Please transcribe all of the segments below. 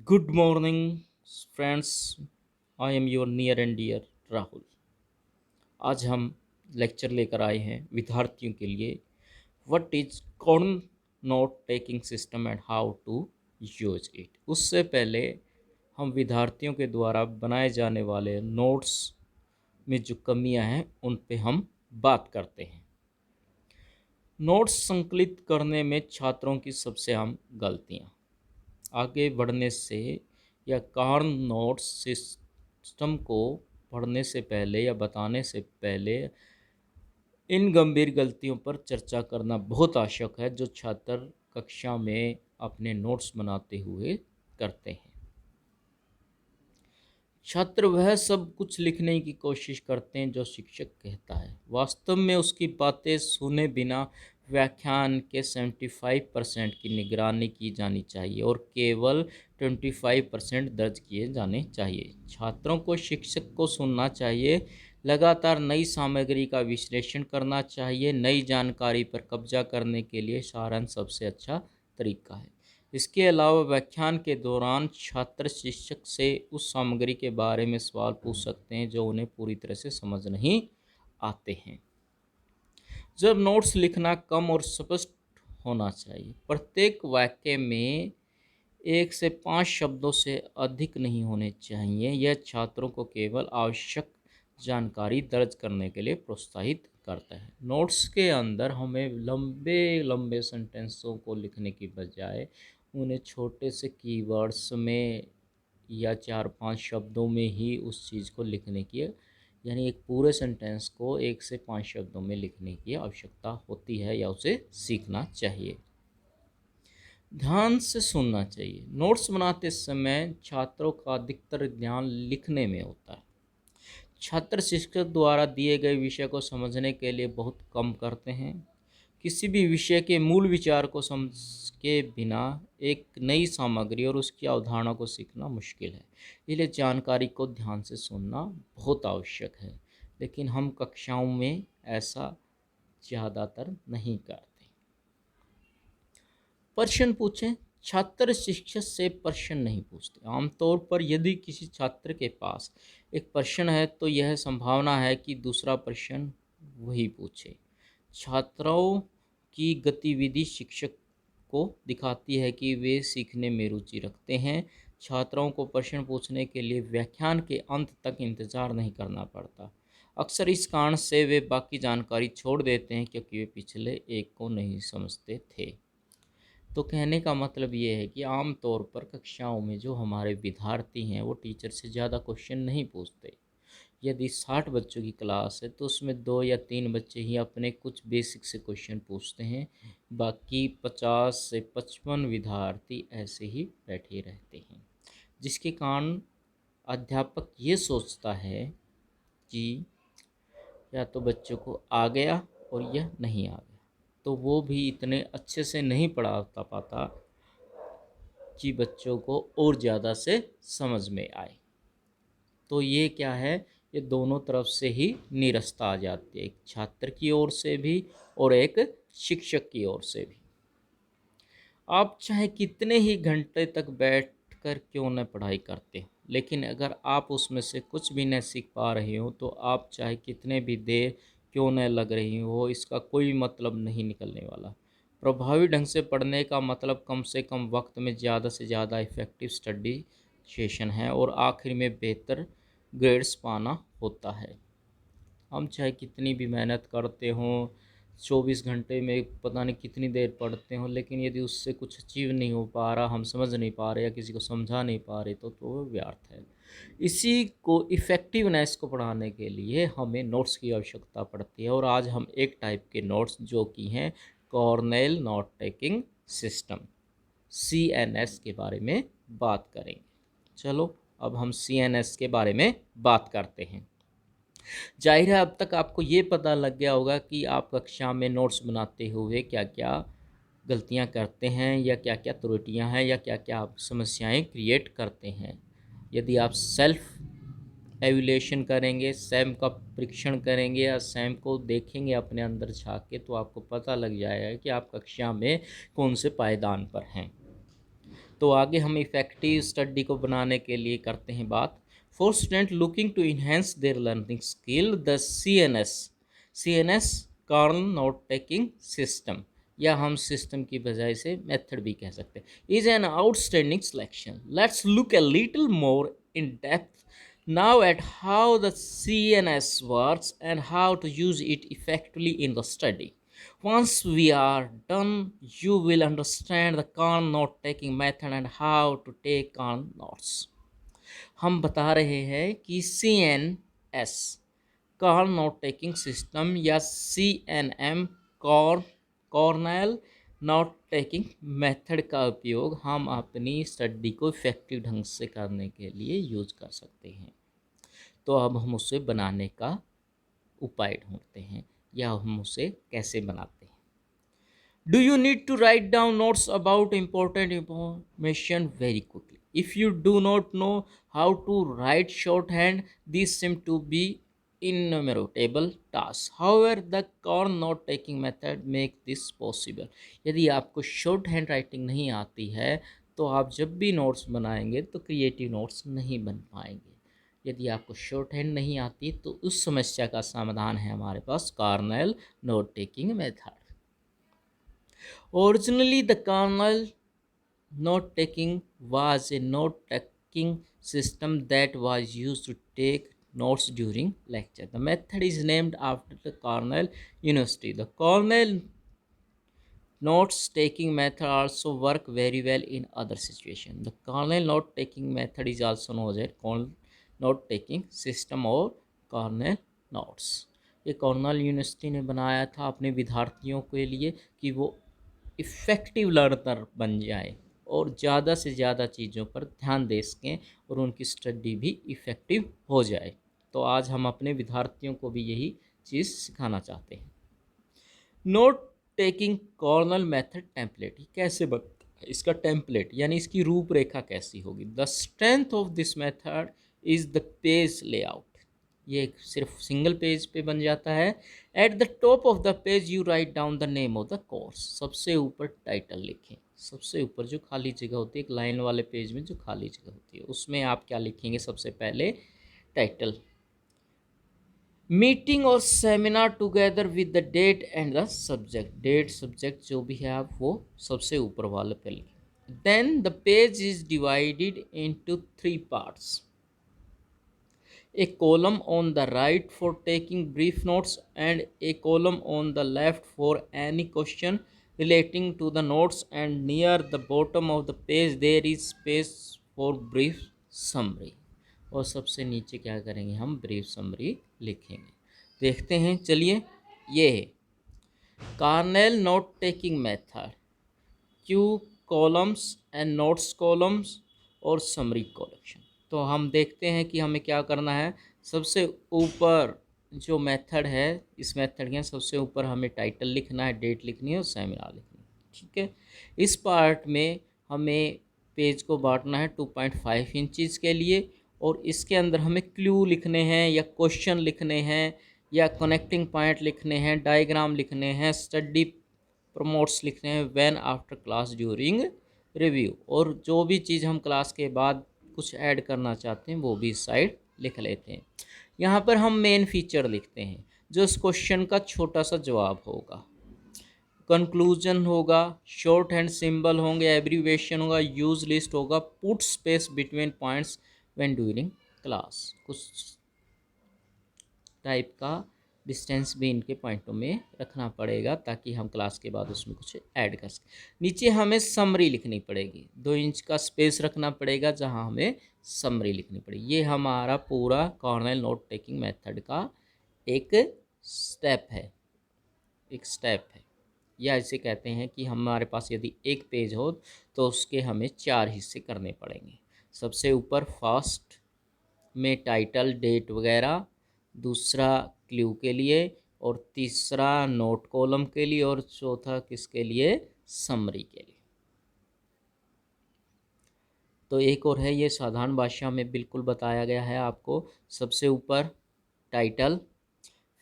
Good morning, friends. I am your near and dear Rahul. आज हम lecture लेकर आए हैं विद्यार्थियों के लिए। What is Cornell note taking system and how to use it. उससे पहले हम विद्यार्थियों के द्वारा बनाए जाने वाले नोट्स में जो कमियां हैं उन पे हम बात करते हैं। नोट्स संकलित करने में छात्रों की सबसे आम गलतियां। आगे बढ़ने से या कार्न नोट्स सिस्टम को पढ़ने से पहले या बताने से पहले इन गंभीर गलतियों पर चर्चा करना बहुत आवश्यक है जो छात्र कक्षा में अपने नोट्स बनाते हुए करते हैं। छात्र वह सब कुछ लिखने की कोशिश करते हैं जो शिक्षक कहता है। वास्तव में उसकी बातें सुने बिना व्याख्यान के 75% की निगरानी की जानी चाहिए और केवल 25% दर्ज किए जाने चाहिए। छात्रों को शिक्षक को सुनना चाहिए, लगातार नई सामग्री का विश्लेषण करना चाहिए। नई जानकारी पर कब्जा करने के लिए सारांश सबसे अच्छा तरीका है। इसके अलावा व्याख्यान के दौरान छात्र शिक्षक से उस सामग्री के बारे में सवाल पूछ सकते हैं जो उन्हें पूरी तरह से समझ नहीं आते हैं। जब नोट्स लिखना कम और स्पष्ट होना चाहिए। प्रत्येक वाक्य में 1 से 5 शब्दों से अधिक नहीं होने चाहिए। यह छात्रों को केवल आवश्यक जानकारी दर्ज करने के लिए प्रोत्साहित करता है। नोट्स के अंदर हमें लंबे लंबे सेंटेंसों को लिखने की बजाय उन्हें छोटे से कीवर्ड्स में या 4-5 शब्दों में ही उस चीज़ को लिखने की, यानी एक पूरे सेंटेंस को 1 से 5 शब्दों में लिखने की आवश्यकता होती है या उसे सीखना चाहिए। ध्यान से सुनना चाहिए। नोट्स बनाते समय छात्रों का अधिकतर ध्यान लिखने में होता है। छात्र शिक्षक द्वारा दिए गए विषय को समझने के लिए बहुत कम करते हैं। किसी भी विषय के मूल विचार को समझ के बिना एक नई सामग्री और उसकी अवधारणा को सीखना मुश्किल है। इसलिए जानकारी को ध्यान से सुनना बहुत आवश्यक है, लेकिन हम कक्षाओं में ऐसा ज़्यादातर नहीं करते। प्रश्न पूछें। छात्र शिक्षक से प्रश्न नहीं पूछते। आमतौर पर यदि किसी छात्र के पास एक प्रश्न है तो यह संभावना है कि दूसरा प्रश्न वही पूछे। छात्रों की गतिविधि शिक्षक को दिखाती है कि वे सीखने में रुचि रखते हैं। छात्रों को प्रश्न पूछने के लिए व्याख्यान के अंत तक इंतजार नहीं करना पड़ता। अक्सर इस कारण से वे बाकी जानकारी छोड़ देते हैं क्योंकि वे पिछले एक को नहीं समझते थे। तो कहने का मतलब ये है कि आम तौर पर कक्षाओं में जो हमारे विद्यार्थी हैं वो टीचर से ज़्यादा क्वेश्चन नहीं पूछते। यदि 60 बच्चों की क्लास है तो उसमें 2 या 3 बच्चे ही अपने कुछ बेसिक से क्वेश्चन पूछते हैं। बाकी 50 से 55 विद्यार्थी ऐसे ही बैठे रहते हैं, जिसके कारण अध्यापक ये सोचता है कि या तो बच्चों को आ गया और यह नहीं आ गया, तो वो भी इतने अच्छे से नहीं पढ़ाता पाता कि बच्चों को और ज़्यादा से समझ में आए। तो ये क्या है, ये दोनों तरफ से ही निरस्ता आ जाती है, एक छात्र की ओर से भी और एक शिक्षक की ओर से भी। आप चाहे कितने ही घंटे तक बैठ कर क्यों न पढ़ाई करते हो, लेकिन अगर आप उसमें से कुछ भी न सीख पा रहे हो तो आप चाहे कितने भी देर क्यों न लग रही हो, इसका कोई मतलब नहीं निकलने वाला। प्रभावी ढंग से पढ़ने का मतलब कम से कम वक्त में ज़्यादा से ज़्यादा इफ़ेक्टिव स्टडी सेशन है और आखिर में बेहतर ग्रेड्स पाना होता है। हम चाहे कितनी भी मेहनत करते हों, 24 घंटे में पता नहीं कितनी देर पढ़ते हों, लेकिन यदि उससे कुछ अचीव नहीं हो पा रहा, हम समझ नहीं पा रहे या किसी को समझा नहीं पा रहे तो वो व्यर्थ है। इसी को इफ़ेक्टिवनेस को बढ़ाने के लिए हमें नोट्स की आवश्यकता पड़ती है और आज हम एक टाइप के नोट्स जो कि हैं Cornell note taking system CNS के बारे में बात करेंगे। चलो अब हम CNS के बारे में बात करते हैं। जाहिर है अब तक आपको ये पता लग गया होगा कि आप कक्षा में नोट्स बनाते हुए क्या क्या गलतियां करते हैं या क्या क्या त्रुटियां हैं या क्या क्या आप समस्याएं क्रिएट करते हैं। यदि आप सेल्फ एवल्यूशन करेंगे, स्वयं का परीक्षण करेंगे या स्वयं को देखेंगे अपने अंदर झांक के, तो आपको पता लग जाएगा कि आप कक्षा में कौन से पायदान पर हैं। तो आगे हम इफ़ेक्टिव स्टडी को बनाने के लिए करते हैं बात। For student looking to enhance their learning skill, the C N S Carl note taking system, या हम सिस्टम की बजाय से मेथड भी कह सकते हैं, is an outstanding selection. Let's look a little more in depth now at how the CNS works and how to use it effectively in the study. Once we are done, you will understand the Khan note taking method and how to take Khan notes. हम बता रहे हैं कि CNS Carl note taking system या CNM Cornell note taking method का उपयोग हम अपनी स्टडी को इफेक्टिव ढंग से करने के लिए यूज कर सकते हैं। तो अब हम उसे बनाने का उपाय ढूंढते हैं या हम उसे कैसे बनाते हैं। Do you need to write down notes about important information very quickly? If you do not know how to write shorthand, these seem to be innumerable tasks. However, the core note taking method makes this possible. यदि आपको short hand writing नहीं आती है तो आप जब भी notes बनाएंगे तो क्रिएटिव नोट्स नहीं बन पाएंगे। यदि आपको शॉर्ट हैंड नहीं आती तो उस समस्या का समाधान है हमारे पास Cornell note taking method. Originally, the kernel note taking was a note taking system that was used to take notes during lecture. The method is named after the Cornell University. The Cornell notes taking method also work very well in other situations. The Cornell note taking method is also known as Cornell note taking system or Cornell notes. ये Cornell university ने बनाया था अपने विद्यार्थियों के लिए कि वो इफ़ेक्टिव लर्नर बन जाए और ज़्यादा से ज़्यादा चीज़ों पर ध्यान दे सकें और उनकी स्टडी भी इफ़ेक्टिव हो जाए। तो आज हम अपने विद्यार्थियों को भी यही चीज़ सिखाना चाहते हैं। Note taking Cornell method template कैसे बनता है, इसका टेम्पलेट यानी इसकी रूपरेखा कैसी होगी। The strength of this method is the page layout. ये सिर्फ सिंगल पेज पे बन जाता है। At the top of the page you write down the name of the course. सबसे ऊपर टाइटल लिखें, सबसे ऊपर जो खाली जगह होती है, एक लाइन वाले पेज में जो खाली जगह होती है उसमें आप क्या लिखेंगे, सबसे पहले टाइटल। मीटिंग और seminar together with the date and the subject. Date subject जो भी है आप वो सबसे ऊपर वाले पे लिखें। Then the page is divided into 3 parts. A column on the right for taking brief notes and a column on the left for any question relating to the notes, and near the bottom of the page there is space for brief summary। और सबसे नीचे क्या करेंगे, हम brief summary लिखेंगे। देखते हैं, चलिए। ये है Cornell note taking method, Q columns and notes columns और समरी कलेक्शन। तो हम देखते हैं कि हमें क्या करना है। सबसे ऊपर जो मेथड है, इस मेथड के सबसे ऊपर हमें टाइटल लिखना है, डेट लिखनी है और सेमिनार लिखनी है। ठीक है, इस पार्ट में हमें पेज को बांटना है 2.5 इंचज़ के लिए, और इसके अंदर हमें क्लू लिखने हैं या क्वेश्चन लिखने हैं या कनेक्टिंग पॉइंट लिखने हैं, डायग्राम लिखने हैं, स्टडी प्रमोट्स लिखने हैं, when after class during review, और जो भी चीज़ हम क्लास के बाद कुछ ऐड करना चाहते हैं वो भी इस साइड लिख लेते हैं। यहाँ पर हम मेन फीचर लिखते हैं जो इस क्वेश्चन का छोटा सा जवाब होगा, कंक्लूजन होगा, शॉर्ट हैंड सिंबल होंगे, एब्रीवेशन होगा, यूज लिस्ट होगा, put space between points when during class. कुछ टाइप का डिस्टेंस भी इनके पॉइंटों में रखना पड़ेगा ताकि हम क्लास के बाद उसमें कुछ ऐड कर सकें। नीचे हमें समरी लिखनी पड़ेगी, 2 इंच का स्पेस रखना पड़ेगा जहां हमें समरी लिखनी पड़ेगी। ये हमारा पूरा कॉर्नेल नोट टेकिंग मेथड का एक स्टेप है, या इसे कहते हैं कि हमारे पास यदि एक पेज हो तो उसके हमें 4 हिस्से करने पड़ेंगे। सबसे ऊपर फर्स्ट में टाइटल, डेट वगैरह, दूसरा क्लू के लिए, और तीसरा नोट कॉलम के लिए, और चौथा किसके लिए, समरी के लिए। तो एक और है, ये साधारण भाषा में बिल्कुल बताया गया है आपको। सबसे ऊपर टाइटल,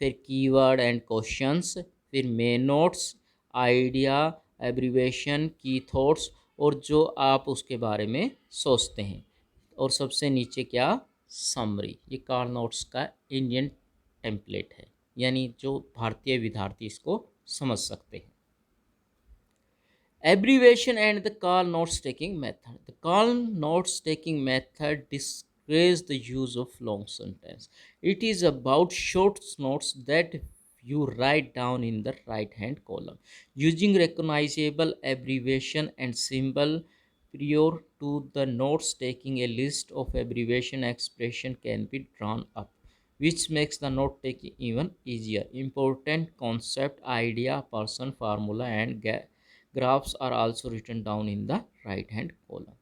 फिर कीवर्ड एंड क्वेश्चंस, फिर मेन नोट्स, आइडिया, एब्रीवेशन, की थॉट्स, और जो आप उसके बारे में सोचते हैं। और सबसे नीचे क्या, समरी। ये कार्ल नोट्स का इंडियन टेम्पलेट है, यानी जो भारतीय विद्यार्थी इसको समझ सकते हैं। Abbreviation and the call notes taking method. The call notes taking method discourages the use of long sentence. It is about short notes that you write down in the right hand column using recognizable abbreviation and symbol prior to the notes taking. A list of abbreviation expression can be drawn up, which makes the note taking even easier. Important concept, idea, person, formula, and graphs are also written down in the right hand column.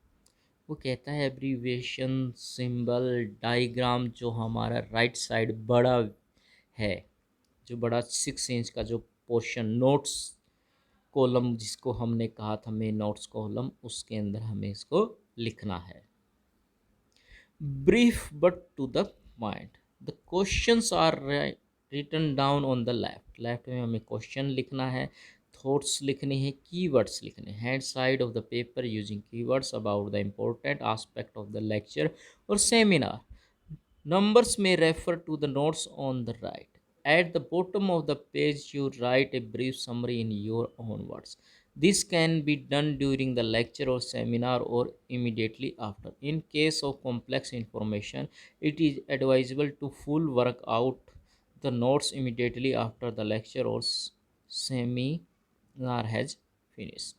वो कहता है abbreviation, symbol, diagram जो हमारा right side बड़ा है, जो बड़ा 6 inch का जो पोर्शन नोट्स कॉलम जिसको हमने कहा था मेन नोट्स कॉलम, उसके अंदर हमें इसको लिखना है। Brief but to the point. The questions are written down on the left. Left में हमें क्वेश्चन लिखना है, थॉट्स लिखने हैं, कीवर्ड्स लिखने हैं। Hand side of the paper using keywords about the important aspect of the lecture और seminar. Numbers may refer to the notes on the right. At the bottom of the page, you write a brief summary in your own words. This can be done during the lecture or seminar or immediately after. In case of complex information, it is advisable to full work out the notes immediately after the lecture or seminar has finished.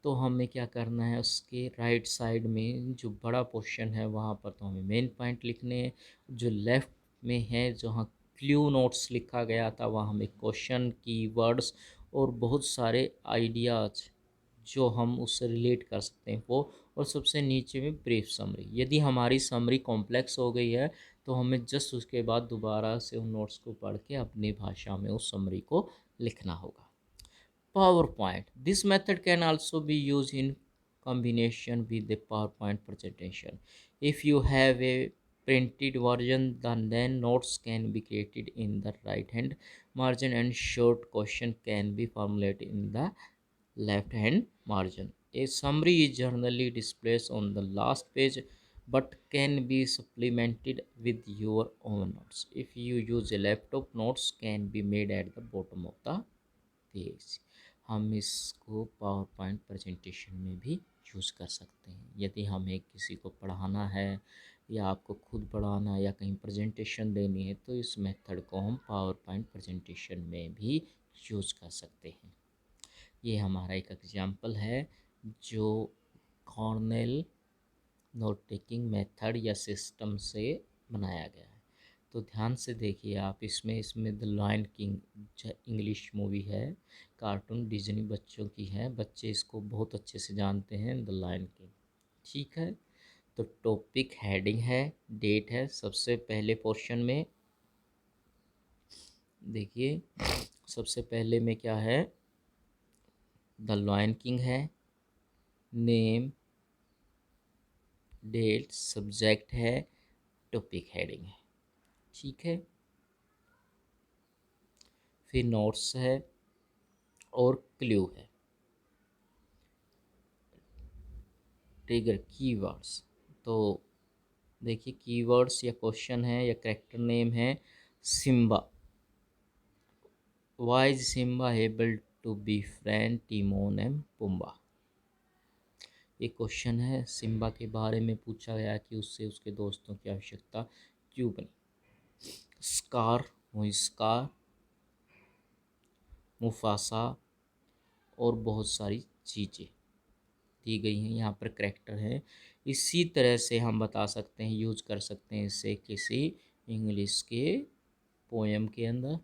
तो हमें क्या करना है, उसके right side में जो बड़ा portion है वहाँ पर तो हमें मेन पॉइंट लिखने हैं। जो लेफ़्ट में है जहाँ क्ल्यू नोट्स लिखा गया था वहाँ हमें क्वेश्चन, कीवर्ड्स और बहुत सारे आइडियाज़ जो हम उससे रिलेट कर सकते हैं वो, और सबसे नीचे में ब्रीफ समरी। यदि हमारी समरी कॉम्प्लेक्स हो गई है तो हमें जस्ट उसके बाद दोबारा से उन नोट्स को पढ़ के अपनी भाषा में उस समरी को लिखना होगा। PowerPoint. This method can also be used in combination with the PowerPoint presentation. If you have a printed version, then notes can be created in the right hand margin and short question can be formulated in the left hand margin. A summary is generally displayed on the last page but can be supplemented with your own notes. If you use a laptop, notes can be made at the bottom of the page. हम इसको power point presentation में भी use कर सकते हैं। यदि हमें किसी को पढ़ाना है या आपको खुद पढ़ाना है या कहीं प्रेजेंटेशन देनी है तो इस मेथड को हम पावर पॉइंट प्रेजेंटेशन में भी यूज़ कर सकते हैं। ये हमारा एक एग्जाम्पल है जो कॉर्नेल नोट टेकिंग मेथड या सिस्टम से बनाया गया है। तो ध्यान से देखिए आप, इसमें the lion king English movie है, कार्टून डिज्नी बच्चों की है, बच्चे इसको बहुत अच्छे से जानते हैं, द लायन किंग। ठीक है, तो टॉपिक हेडिंग है, डेट है। सबसे पहले पोर्शन में देखिए, सबसे पहले में क्या है, द लायन किंग है, नेम, डेट, सब्जेक्ट है, टॉपिक हेडिंग है। ठीक है, फिर नोट्स है और क्लू है, ट्रिगर, कीवर्ड्स। तो देखिए कीवर्ड्स या क्वेश्चन है या कैरेक्टर नेम है, Simba. Why is Simba able to be friend Timon and Pumbaa. ये क्वेश्चन है, सिम्बा के बारे में पूछा गया कि उससे उसके दोस्तों की आवश्यकता क्यों बनी। स्कार, मुस्कार, मुफासा और बहुत सारी चीज़ें दी गई हैं यहाँ पर, करैक्टर है। इसी तरह से हम बता सकते हैं, यूज कर सकते हैं इसे किसी इंग्लिश के पोएम के अंदर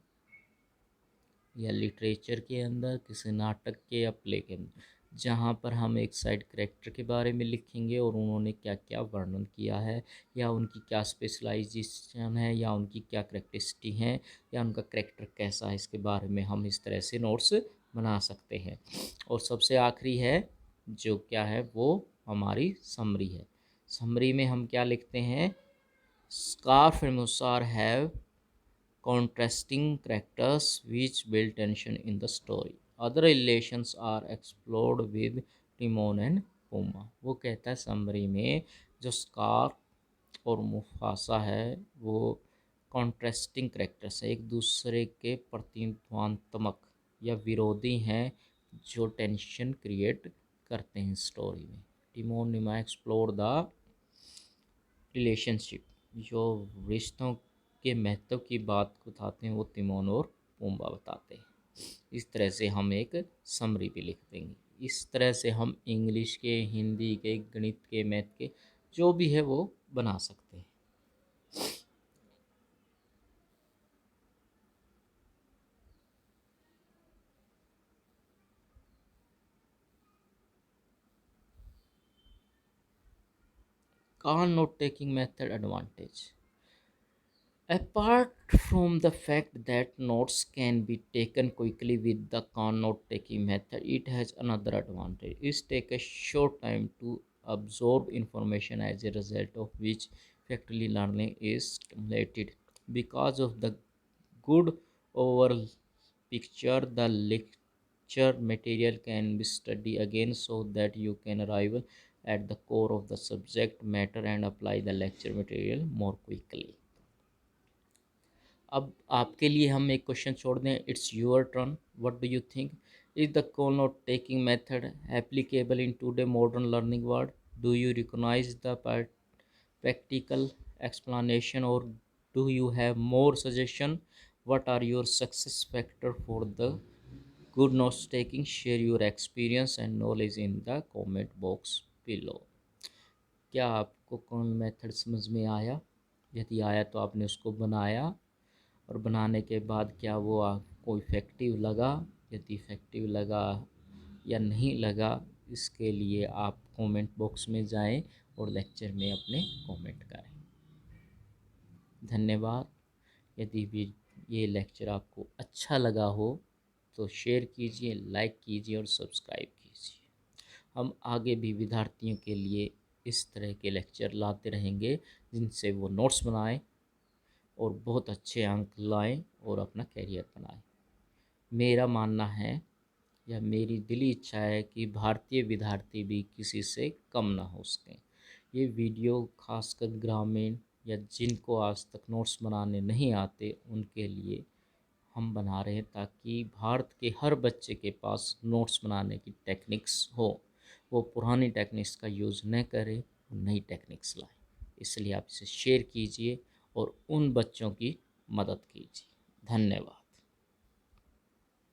या लिटरेचर के अंदर, किसी नाटक के या प्ले के अंदर, जहाँ पर हम एक साइड करैक्टर के बारे में लिखेंगे और उन्होंने क्या क्या वर्णन किया है या उनकी क्या स्पेशलाइजेशन है या उनकी क्या करेक्टरिस्टिक हैं या उनका करैक्टर कैसा है, इसके बारे में हम इस तरह से नोट्स बना सकते हैं। और सबसे आखिरी है जो क्या है, वो हमारी समरी है। समरी में हम क्या लिखते हैं, स्कार्फ एंड मुसार have contrasting characters which build tension in the story. Other relations are explored with Timon and Pumbaa. वो कहता है समरी में, जो स्कार और मुफासा है वो कॉन्ट्रास्टिंग कैरेक्टर्स है, एक दूसरे के प्रतिद्वंद्वात्मक या विरोधी हैं जो टेंशन क्रिएट करते हैं स्टोरी में। Timon Nima explore the relationship, जो रिश्तों के महत्व की बात बताते हैं वो तिमोन और पुम्बा बताते हैं। इस तरह से हम एक समरी भी लिख देंगे। इस तरह से हम इंग्लिश के, हिंदी के, गणित के, मैथ के जो भी है वो बना सकते हैं। Card note taking method advantage. Apart from the fact that notes can be taken quickly with the card note taking method, it has another advantage. It takes a short time to absorb information, as a result of which factually learning is stimulated. Because of the good overall picture, the lecture material can be studied again so that you can arrive at the core of the subject matter and apply the lecture material more quickly. अब आपके लिए हम एक question छोड़ दें, it's your turn, what do you think, is the call note taking method applicable in today modern learning world? Do you recognise the practical explanation, or do you have more suggestion? What are your success factor for the good notes taking? Share your experience and knowledge in the comment box below. क्या आपको कौन method समझ में आया? यदि आया तो आपने उसको बनाया, और बनाने के बाद क्या वो आपको इफ़ेक्टिव लगा? यदि इफ़ेक्टिव लगा या नहीं लगा, इसके लिए आप कमेंट बॉक्स में जाएं और लेक्चर में अपने कमेंट करें। धन्यवाद। यदि भी ये लेक्चर आपको अच्छा लगा हो तो शेयर कीजिए, लाइक कीजिए और सब्सक्राइब कीजिए। हम आगे भी विद्यार्थियों के लिए इस तरह के लेक्चर लाते रहेंगे जिनसे वो नोट्स बनाएं और बहुत अच्छे अंक लाएं और अपना करियर बनाएं। मेरा मानना है, या मेरी दिली इच्छा है कि भारतीय विद्यार्थी भी किसी से कम ना हो सकें। ये वीडियो खासकर ग्रामीण या जिनको आज तक नोट्स बनाने नहीं आते उनके लिए हम बना रहे हैं, ताकि भारत के हर बच्चे के पास नोट्स बनाने की टेक्निक्स हो, वो पुरानी टेक्निक्स का यूज़ न करें, नई टेक्निक्स लाएं। इसलिए आप इसे शेयर कीजिए और उन बच्चों की मदद कीजिए। धन्यवाद।